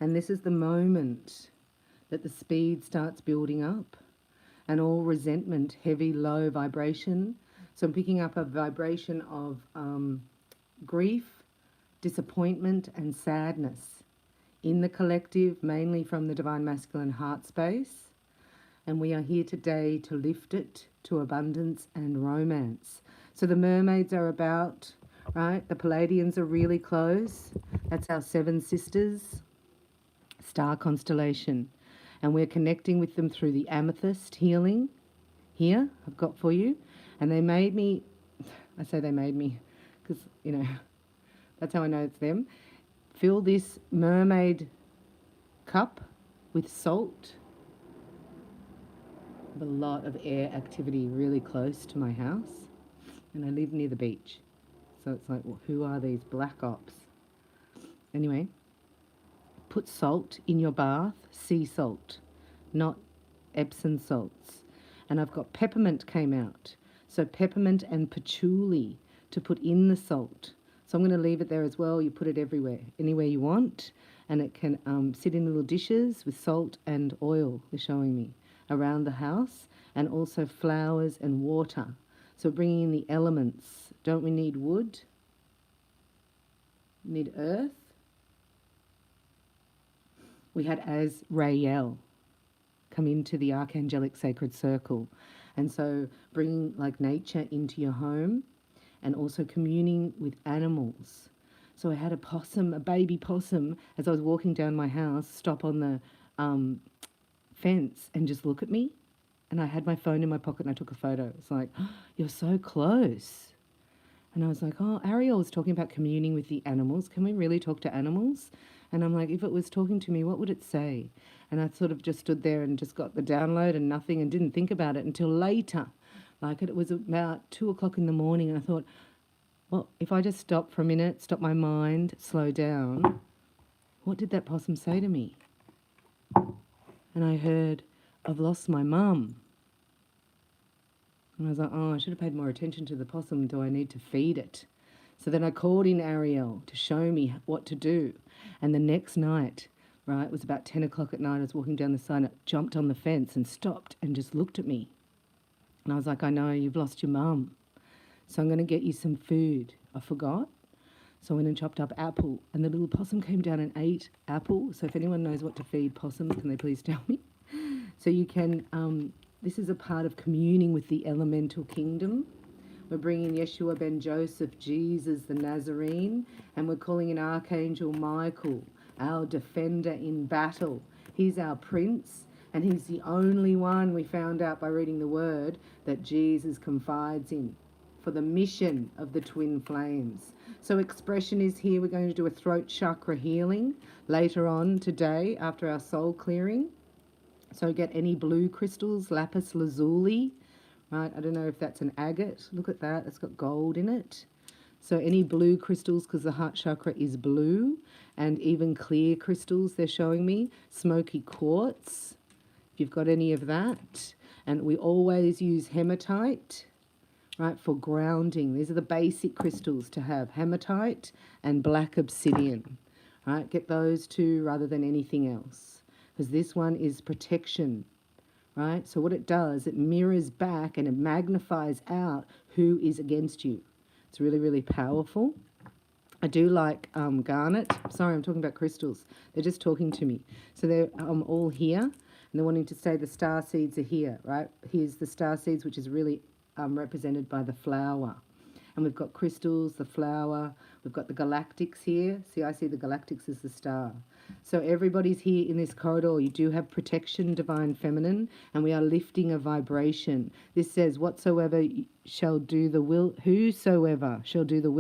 And this is the moment that the speed starts building up, and all resentment, heavy, low vibration. So I'm picking up a vibration of grief, disappointment, and sadness in the collective, mainly from the Divine Masculine heart space. And we are here today to lift it to abundance and romance. So the mermaids are about, right? The Palladians are really close. That's our 7 sisters star constellation. And we're connecting with them through the amethyst healing here I've got for you. And they made me, I say they made me because, you know, that's how I know it's them. Fill this mermaid cup with salt. I have a lot of air activity really close to my house, and I live near the beach. So it's like, well, who are these black ops? Anyway, put salt in your bath, sea salt, not Epsom salts. And I've got peppermint came out. So peppermint and patchouli to put in the salt. So I'm going to leave it there as well. You put it everywhere, anywhere you want. And it can sit in little dishes with salt and oil, they're showing me, around the house. And also flowers and water. So bringing in the elements. Don't we need wood? Need earth? We had Azrael come into the Archangelic Sacred Circle. And so bringing like nature into your home and also communing with animals. So I had a possum, a baby possum, as I was walking down my house, stop on the fence and just look at me. And I had my phone in my pocket and I took a photo. It's like, oh, you're so close. And I was like, oh, Ariel was talking about communing with the animals. Can we really talk to animals? And I'm like, if it was talking to me, what would it say? And I sort of just stood there and just got the download and nothing and didn't think about it until later. Like it was about 2 o'clock in the morning and I thought, well, if I just stop for a minute, stop my mind, slow down, what did that possum say to me? And I heard, I've lost my mum. And I was like, oh, I should have paid more attention to the possum. Do I need to feed it? So then I called in Ariel to show me what to do. And the next night, right, it was about 10 o'clock at night, I was walking down the side, it jumped on the fence and stopped and just looked at me. And I was like, I know, you've lost your mum. So I'm going to get you some food. I forgot. So I went and chopped up apple. And the little possum came down and ate apple. So if anyone knows what to feed possums, can they please tell me? So you can, this is a part of communing with the elemental kingdom. We're bringing Yeshua ben Joseph, Jesus the Nazarene, and we're calling in Archangel Michael, our defender in battle. He's our prince, and he's the only one we found out by reading the word that Jesus confides in for the mission of the twin flames. So expression is here. We're going to do a throat chakra healing later on today after our soul clearing. So get any blue crystals, lapis lazuli, right? I don't know if that's an agate. Look at that. It's got gold in it. So any blue crystals, because the heart chakra is blue, and even clear crystals they're showing me. Smoky quartz, if you've got any of that. And we always use hematite, right, for grounding. These are the basic crystals to have, hematite and black obsidian, right? Get those two rather than anything else, because this one is protection, right? So what it does, it mirrors back and it magnifies out who is against you. It's really, really powerful. I do like garnet. Sorry, I'm talking about crystals. They're just talking to me. So they're all here, and they're wanting to say the star seeds are here, right? Here's the star seeds, which is really represented by the flower. And we've got crystals, the flower. We've got the galactics here. See, I see the galactics as the star. So everybody's here in this corridor. You do have protection, divine feminine, and we are lifting a vibration. This says, whosoever shall do the will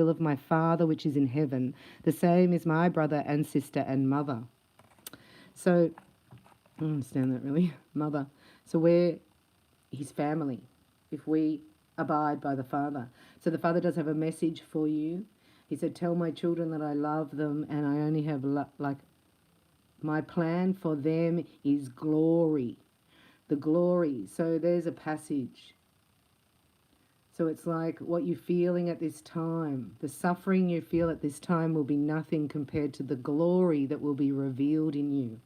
of my Father which is in heaven, the same is my brother and sister and mother. So, I don't understand that really, mother. So we're his family, if we abide by the Father. So the Father does have a message for you. He said, tell my children that I love them and I only have my plan for them is glory. The glory. So there's a passage. So it's like what you're feeling at this time, the suffering you feel at this time will be nothing compared to the glory that will be revealed in you.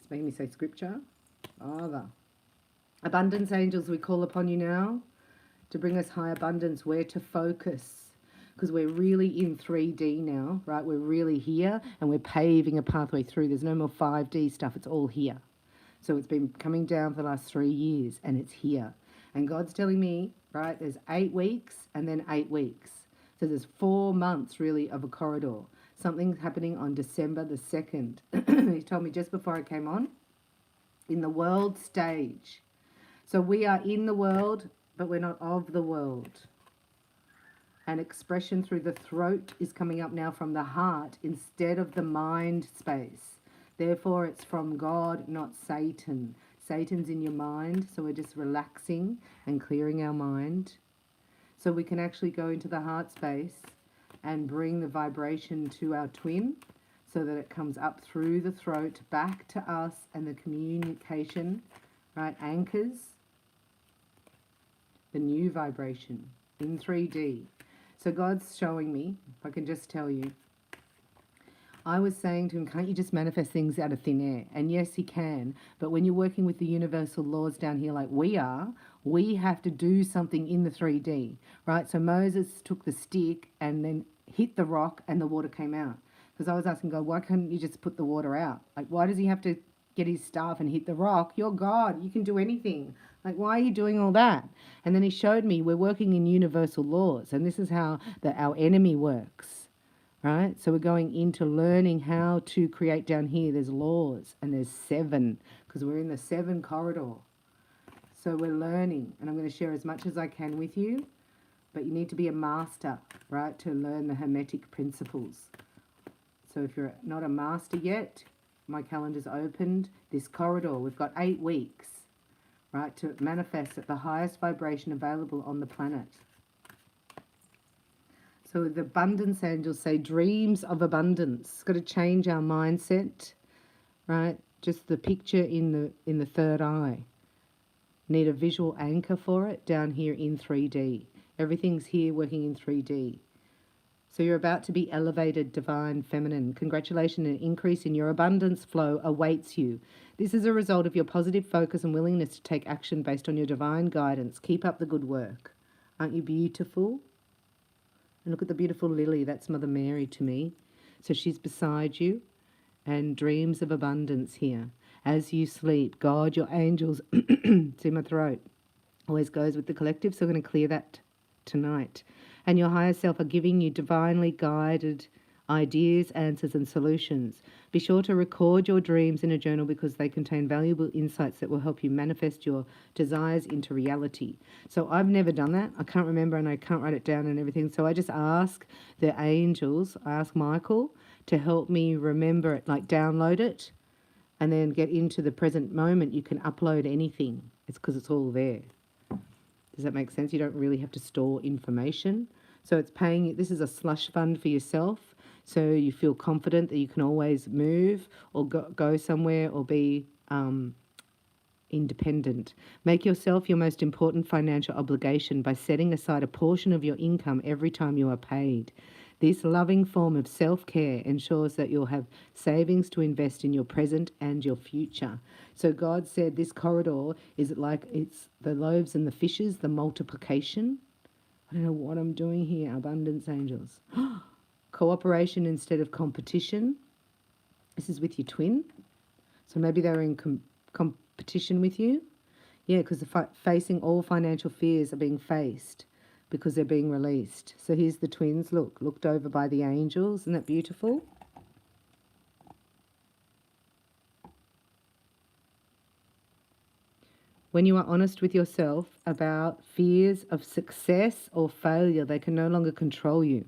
It's making me say scripture. Father. Abundance angels, we call upon you now to bring us high abundance, where to focus. Because we're really in 3D now, right? We're really here and we're paving a pathway through. There's no more 5D stuff. It's all here. So it's been coming down for the last 3 years and it's here. And God's telling me, right, there's 8 weeks and then 8 weeks. So there's 4 months really of a corridor. Something's happening on December the 2nd. He told me just before I came on, in the world stage. So we are in the world, but we're not of the world. An expression through the throat is coming up now from the heart instead of the mind space. Therefore, it's from God, not Satan. Satan's in your mind, so we're just relaxing and clearing our mind. So we can actually go into the heart space and bring the vibration to our twin so that it comes up through the throat, back to us, and the communication, right, anchors the new vibration in 3D. So God's showing me, if I can just tell you, I was saying to him, can't you just manifest things out of thin air? And yes, he can. But when you're working with the universal laws down here like we are, we have to do something in the 3D, right? So Moses took the stick and then hit the rock and the water came out. Because I was asking God, why can't you just put the water out? Like, why does he have to get his staff and hit the rock? You're God. You can do anything. Like, why are you doing all that? And then he showed me we're working in universal laws. And this is how our enemy works, right? So we're going into learning how to create down here. There's laws and there's 7 because we're in the 7 corridor. So we're learning. And I'm going to share as much as I can with you. But you need to be a master, right, to learn the Hermetic principles. So if you're not a master yet, my calendar's opened. This corridor, we've got 8 weeks, right, to manifest at the highest vibration available on the planet. So the abundance angels say dreams of abundance. It's got to change our mindset, right? Just the picture in the third eye. Need a visual anchor for it down here in 3D. Everything's here working in 3D. So you're about to be elevated, divine, feminine. Congratulations, an increase in your abundance flow awaits you. This is a result of your positive focus and willingness to take action based on your divine guidance. Keep up the good work. Aren't you beautiful? And look at the beautiful lily. That's Mother Mary to me. So she's beside you and dreams of abundance here. As you sleep, God, your angels, it's in my throat, always goes with the collective. So we're going to clear that tonight. And your higher self are giving you divinely guided ideas, answers and solutions. Be sure to record your dreams in a journal because they contain valuable insights that will help you manifest your desires into reality. So I've never done that. I can't remember and I can't write it down and everything. So I just ask the angels, I ask Michael to help me remember it, like download it and then get into the present moment. You can upload anything. It's because it's all there. Does that make sense? You don't really have to store information. So it's paying, this is a slush fund for yourself. So you feel confident that you can always move or go somewhere or be independent. Make yourself your most important financial obligation by setting aside a portion of your income every time you are paid. This loving form of self-care ensures that you'll have savings to invest in your present and your future. So God said this corridor is like it's the loaves and the fishes, the multiplication. I don't know what I'm doing here, abundance angels. Cooperation instead of competition. This is with your twin. So maybe they're in competition with you. Yeah, because facing all financial fears are being faced because they're being released. So here's the twins, looked over by the angels. Isn't that beautiful? When you are honest with yourself about fears of success or failure, they can no longer control you.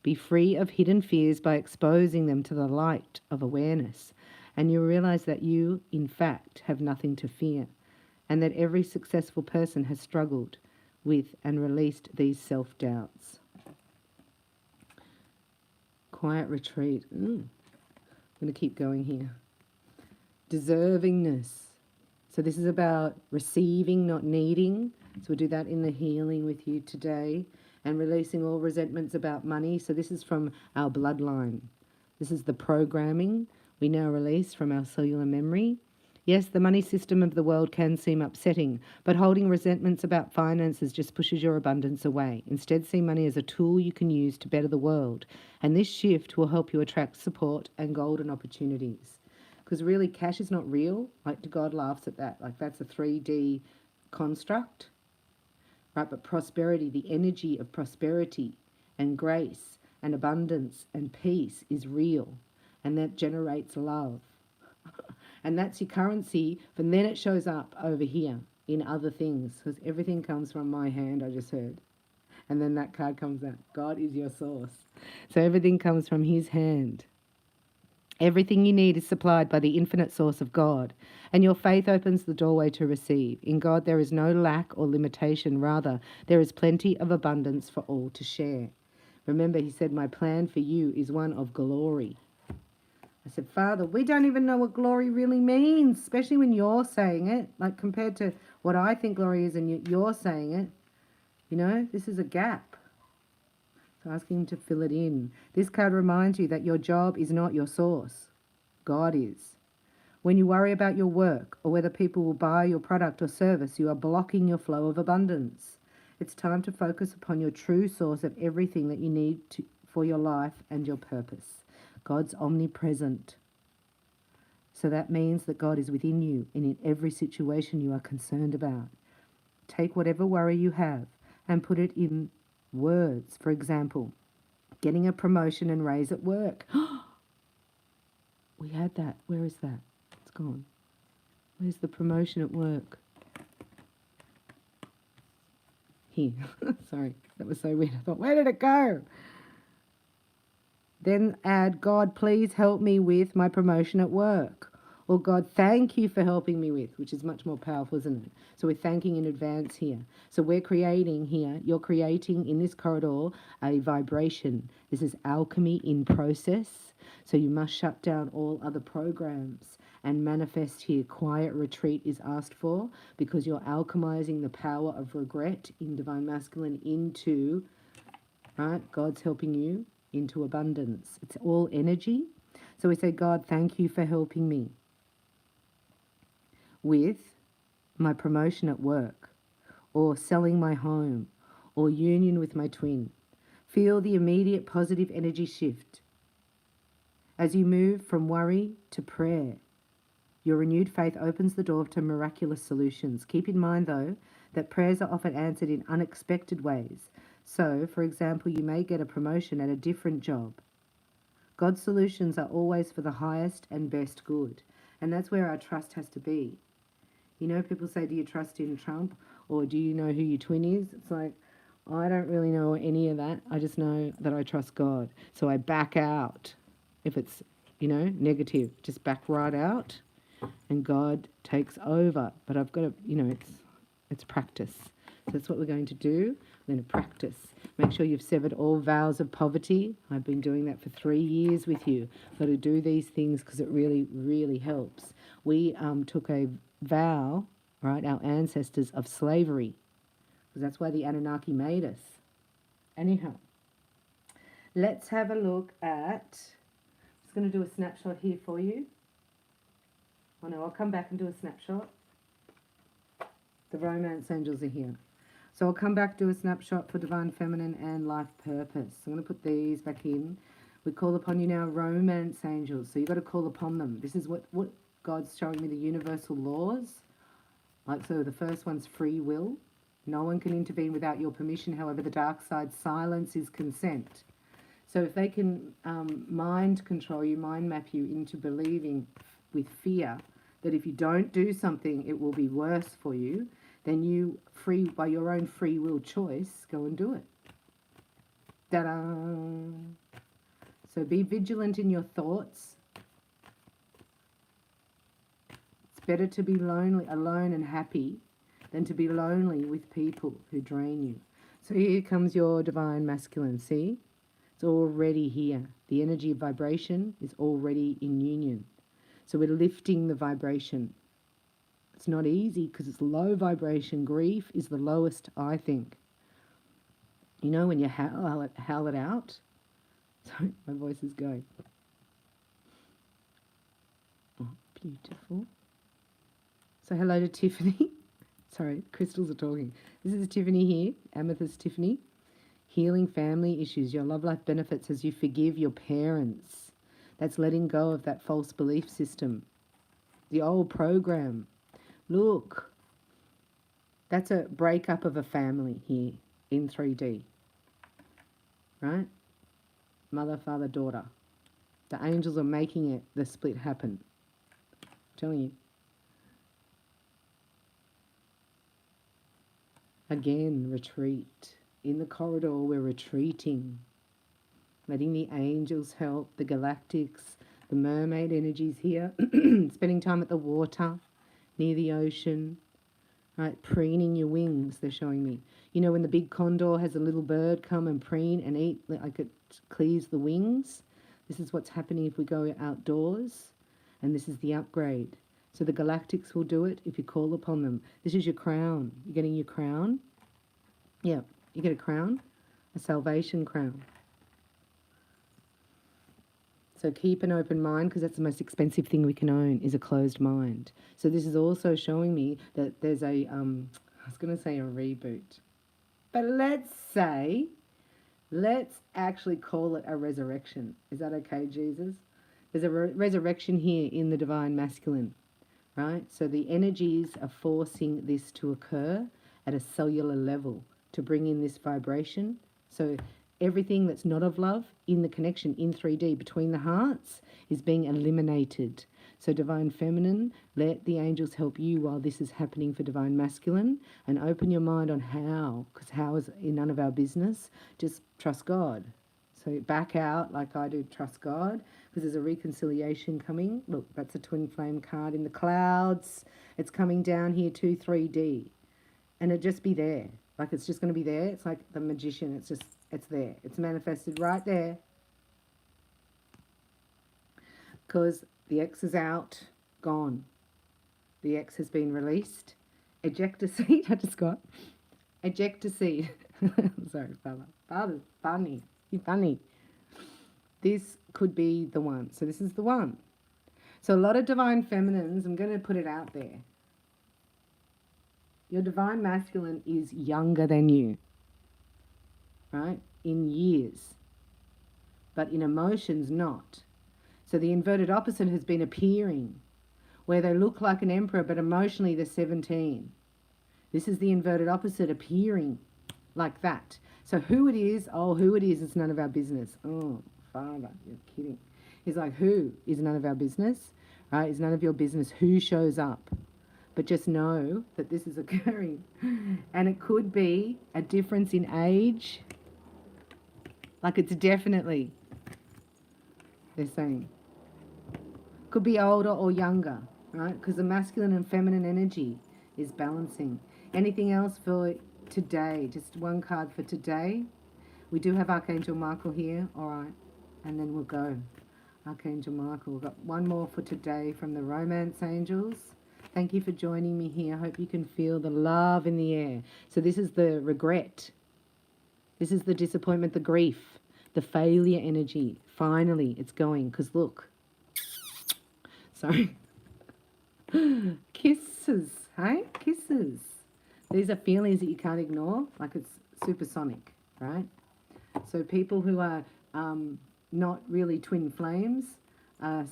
Be free of hidden fears by exposing them to the light of awareness. And you realize that you, in fact, have nothing to fear. And that every successful person has struggled with and released these self-doubts. Quiet retreat. I'm going to keep going here. Deservingness. So this is about receiving, not needing. So we'll do that in the healing with you today. And releasing all resentments about money. So this is from our bloodline. This is the programming we now release from our cellular memory. Yes, the money system of the world can seem upsetting, but holding resentments about finances just pushes your abundance away. Instead, see money as a tool you can use to better the world. And this shift will help you attract support and golden opportunities. Because really, cash is not real. Like, God laughs at that. Like, that's a 3D construct. Right? But prosperity, the energy of prosperity and grace and abundance and peace is real. And that generates love. And that's your currency, but then it shows up over here in other things, because everything comes from my hand, I just heard. And then that card comes out. God is your source. So everything comes from his hand. Everything you need is supplied by the infinite source of God, and your faith opens the doorway to receive. In God there is no lack or limitation. Rather, there is plenty of abundance for all to share. Remember, he said, my plan for you is one of glory. I said, Father, we don't even know what glory really means, especially when you're saying it, like compared to what I think glory is and you're saying it. You know, this is a gap. So asking him to fill it in. This card reminds you that your job is not your source. God is. When you worry about your work or whether people will buy your product or service, you are blocking your flow of abundance. It's time to focus upon your true source of everything that you need for your life and your purpose. God's omnipresent. So that means that God is within you and in every situation you are concerned about. Take whatever worry you have and put it in words. For example, getting a promotion and raise at work. We had that. Where is that? It's gone. Where's the promotion at work? Here. Sorry, that was so weird. I thought, where did it go? Then add, God, please help me with my promotion at work. Or God, thank you for helping me with, which is much more powerful, isn't it? So we're thanking in advance here. So we're creating here, you're creating in this corridor a vibration. This is alchemy in process. So you must shut down all other programs and manifest here. Quiet retreat is asked for because you're alchemizing the power of regret in Divine Masculine into, right, God's helping you into abundance. It's all energy. So we say, God, thank you for helping me with my promotion at work, or selling my home, or union with my twin. Feel the immediate positive energy shift as you move from worry to prayer. Your renewed faith opens the door to miraculous solutions. Keep in mind, though, that prayers are often answered in unexpected ways. So, for example, you may get a promotion at a different job. God's solutions are always for the highest and best good. And that's where our trust has to be. You know, people say, do you trust in Trump? Or do you know who your twin is? It's like, I don't really know any of that. I just know that I trust God. So I back out. If it's, you know, negative, just back right out. And God takes over. But I've got to, you know, it's practice. So that's what we're going to do. We're going to practice. Make sure you've severed all vows of poverty. I've been doing that for 3 years with you. Got to do these things because it really, really helps. We took a vow, right, our ancestors, of slavery, because that's why the Anunnaki made us. Anyhow, let's have a look at, I'm just going to do a snapshot here for you. Oh no, I'll come back and do a snapshot. The romance angels are here. So I'll come back, do a snapshot for Divine Feminine and Life Purpose. I'm going to put these back in. We call upon you now, romance angels. So you've got to call upon them. This is what God's showing me, the universal laws. Like, so the first one's free will. No one can intervene without your permission. However, the dark side, silence is consent. So if they can mind control you, mind map you into believing with fear that if you don't do something, it will be worse for you, then you, free by your own free will choice, go and do it. Ta-da! So be vigilant in your thoughts. It's better to be lonely, alone and happy than to be lonely with people who drain you. So here comes your Divine Masculine. See? It's already here. The energy of vibration is already in union. So we're lifting the vibration. It's not easy because it's low vibration. Grief is the lowest, I think. You know, when you howl it out. Sorry, my voice is going. Oh, beautiful. So hello to Tiffany. Sorry, crystals are talking. This is Tiffany here, Amethyst Tiffany. Healing family issues, your love life benefits as you forgive your parents. That's letting go of that false belief system. The old program. Look, that's a breakup of a family here in 3D. Right? Mother, father, daughter. The angels are making it, the split happen. I'm telling you. Again, retreat. In the corridor, we're retreating. Letting the angels help, the galactics, the mermaid energies here. Spending time at the water, near the ocean. Right, preening your wings, they're showing me. You know, when the big condor has a little bird come and preen and eat, like it clears the wings. This is what's happening if we go outdoors. And this is the upgrade. So the galactics will do it if you call upon them. This is your crown. You're getting your crown. Yeah, you get a crown, a salvation crown. So keep an open mind, because that's the most expensive thing we can own, is a closed mind. So this is also showing me that there's a, I was going to say a reboot. But let's actually call it a resurrection. Is that okay, Jesus? There's a resurrection here in the divine masculine, right? So the energies are forcing this to occur at a cellular level to bring in this vibration. So everything that's not of love in the connection in 3D between the hearts is being eliminated. So divine feminine, let the angels help you while this is happening for divine masculine, and open your mind on how, because how is none of our business. Just trust God. So back out like I do, trust God, because there's a reconciliation coming. Look, that's a twin flame card in the clouds. It's coming down here to 3D. And it'll just be there. Like it's just going to be there. It's like the magician. It's there. It's manifested right there. Because the X is out, gone. The X has been released. Ejector seat, I just got. Ejector seat. Sorry, Father. Father's funny. You're funny. This could be the one. So this is the one. So a lot of divine feminines, I'm going to put it out there. Your divine masculine is younger than you, right? In years, but in emotions not. So the inverted opposite has been appearing, where they look like an emperor, but emotionally they're 17. This is the inverted opposite appearing like that. So who it is, it's none of our business. Oh, Father, you're kidding. He's like, who is none of our business, right? It's none of your business who shows up. But just know that this is occurring. And it could be a difference in age. Like it's definitely, they're saying. Could be older or younger, right? Because the masculine and feminine energy is balancing. Anything else for today? Just one card for today. We do have Archangel Michael here. All right. And then we'll go. Archangel Michael. We've got one more for today from the Romance Angels. Thank you for joining me here. I hope you can feel the love in the air. So this is the regret. This is the disappointment, the grief, the failure energy. Finally, it's going. Because look. Sorry. Kisses, hey? Kisses. These are feelings that you can't ignore. Like it's supersonic, right? So people who are not really twin flames,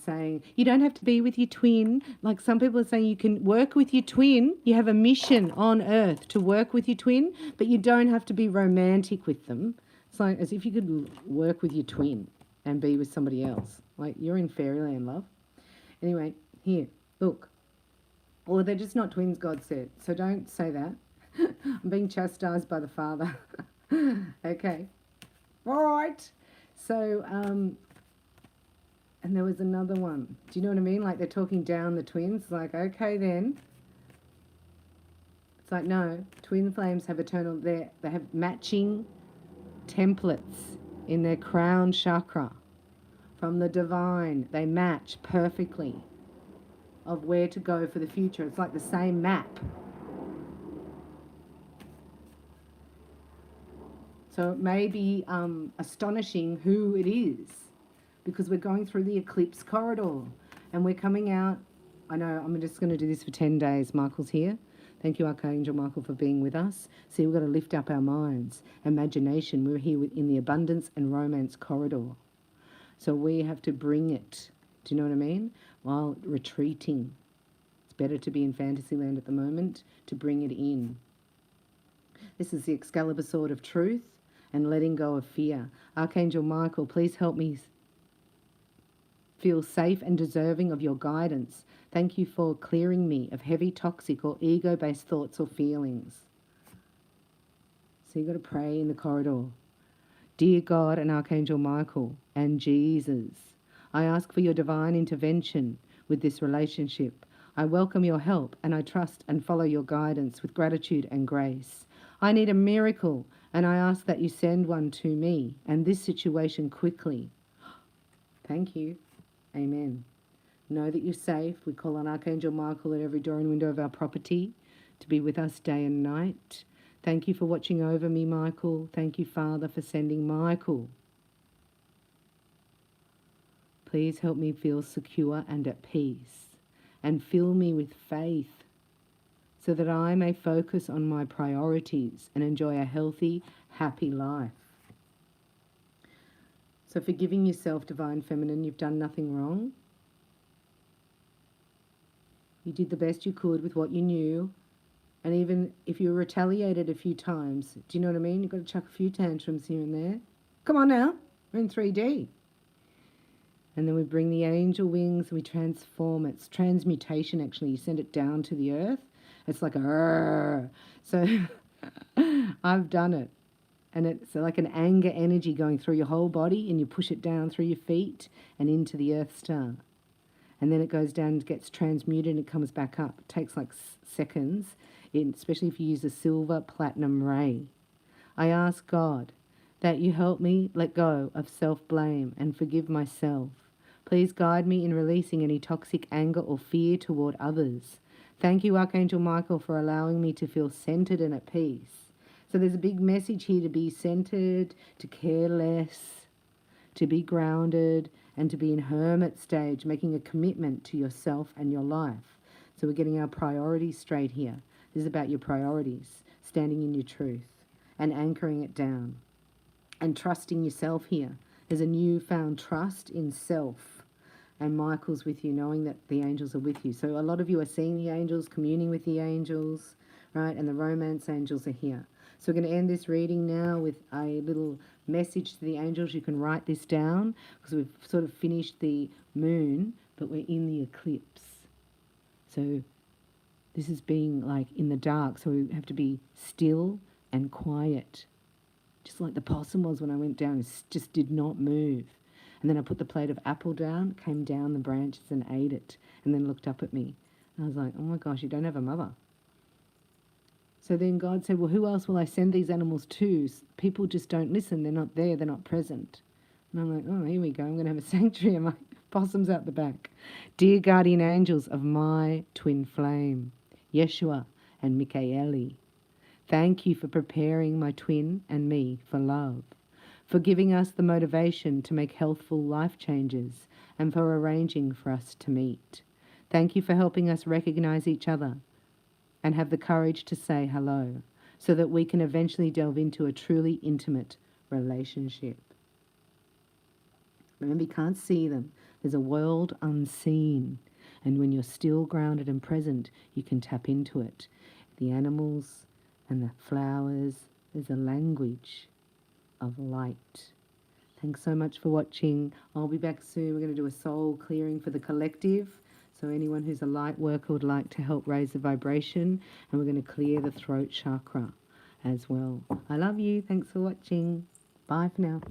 saying you don't have to be with your twin. Like some people are saying you can work with your twin. You have a mission on earth to work with your twin, but you don't have to be romantic with them. It's like as if you could work with your twin and be with somebody else. Like you're in fairyland, love. Anyway, here, look. Or they're just not twins, God said. So don't say that. I'm being chastised by the Father. Okay. All right. So, and there was another one. Do you know what I mean? Like they're talking down the twins. Like, okay then. It's like, no, twin flames have eternal, they have matching templates in their crown chakra from the divine. They match perfectly. of where to go for the future. It's like the same map. So it may be astonishing who it is, because we're going through the eclipse corridor and we're coming out. I know I'm just going to do this for 10 days. Michael's here. Thank you, Archangel Michael, for being with us. See, we've got to lift up our minds. Imagination, we're here in the abundance and romance corridor. So we have to bring it, do you know what I mean? While retreating. It's better to be in Fantasyland at the moment, to bring it in. This is the Excalibur Sword of Truth and letting go of fear. Archangel Michael, please help me feel safe and deserving of your guidance. Thank you for clearing me of heavy, toxic or ego-based thoughts or feelings. So you've got to pray in the corridor. Dear God and Archangel Michael and Jesus, I ask for your divine intervention with this relationship. I welcome your help and I trust and follow your guidance with gratitude and grace. I need a miracle and I ask that you send one to me and this situation quickly. Thank you. Amen. Know that you're safe. We call on Archangel Michael at every door and window of our property to be with us day and night. Thank you for watching over me, Michael. Thank you, Father, for sending Michael. Please help me feel secure and at peace, and fill me with faith so that I may focus on my priorities and enjoy a healthy, happy life. So forgiving yourself, Divine Feminine, you've done nothing wrong. You did the best you could with what you knew. And even if you retaliated a few times, do you know what I mean? You've got to chuck a few tantrums here and there. Come on now, we're in 3D. And then we bring the angel wings and we transform it. It's transmutation, actually. You send it down to the earth. It's like a rrr. So I've done it. And it's like an anger energy going through your whole body, and you push it down through your feet and into the earth star. And then it goes down and gets transmuted and it comes back up. It takes like seconds, especially if you use a silver platinum ray. I ask God that you help me let go of self-blame and forgive myself. Please guide me in releasing any toxic anger or fear toward others. Thank you, Archangel Michael, for allowing me to feel centered and at peace. So there's a big message here to be centered, to care less, to be grounded, and to be in hermit stage, making a commitment to yourself and your life. So we're getting our priorities straight here. This is about your priorities, standing in your truth and anchoring it down and trusting yourself here. There's a newfound trust in self, and Michael's with you, knowing that the angels are with you. So a lot of you are seeing the angels, communing with the angels, right? And the romance angels are here. So we're going to end this reading now with a little message to the angels. You can write this down because we've sort of finished the moon, but we're in the eclipse. So this is being like in the dark, so we have to be still and quiet. Just like the possum was when I went down, it just did not move. And then I put the plate of apple down, came down the branches and ate it, and then looked up at me. And I was like, oh my gosh, you don't have a mother. So then God said, well, who else will I send these animals to? People just don't listen. They're not there. They're not present. And I'm like, oh, here we go. I'm going to have a sanctuary and my possum's out the back. Dear guardian angels of my twin flame, Yeshua and Michaeli, thank you for preparing my twin and me for love, for giving us the motivation to make healthful life changes, and for arranging for us to meet. Thank you for helping us recognize each other and have the courage to say hello, so that we can eventually delve into a truly intimate relationship. Remember, you can't see them. There's a world unseen. And when you're still, grounded and present, you can tap into it. The animals and the flowers, there's a language of light. Thanks so much for watching. I'll be back soon. We're going to do a soul clearing for the collective. So anyone who's a light worker would like to help raise the vibration, and we're going to clear the throat chakra as well. I love you. Thanks for watching. Bye for now.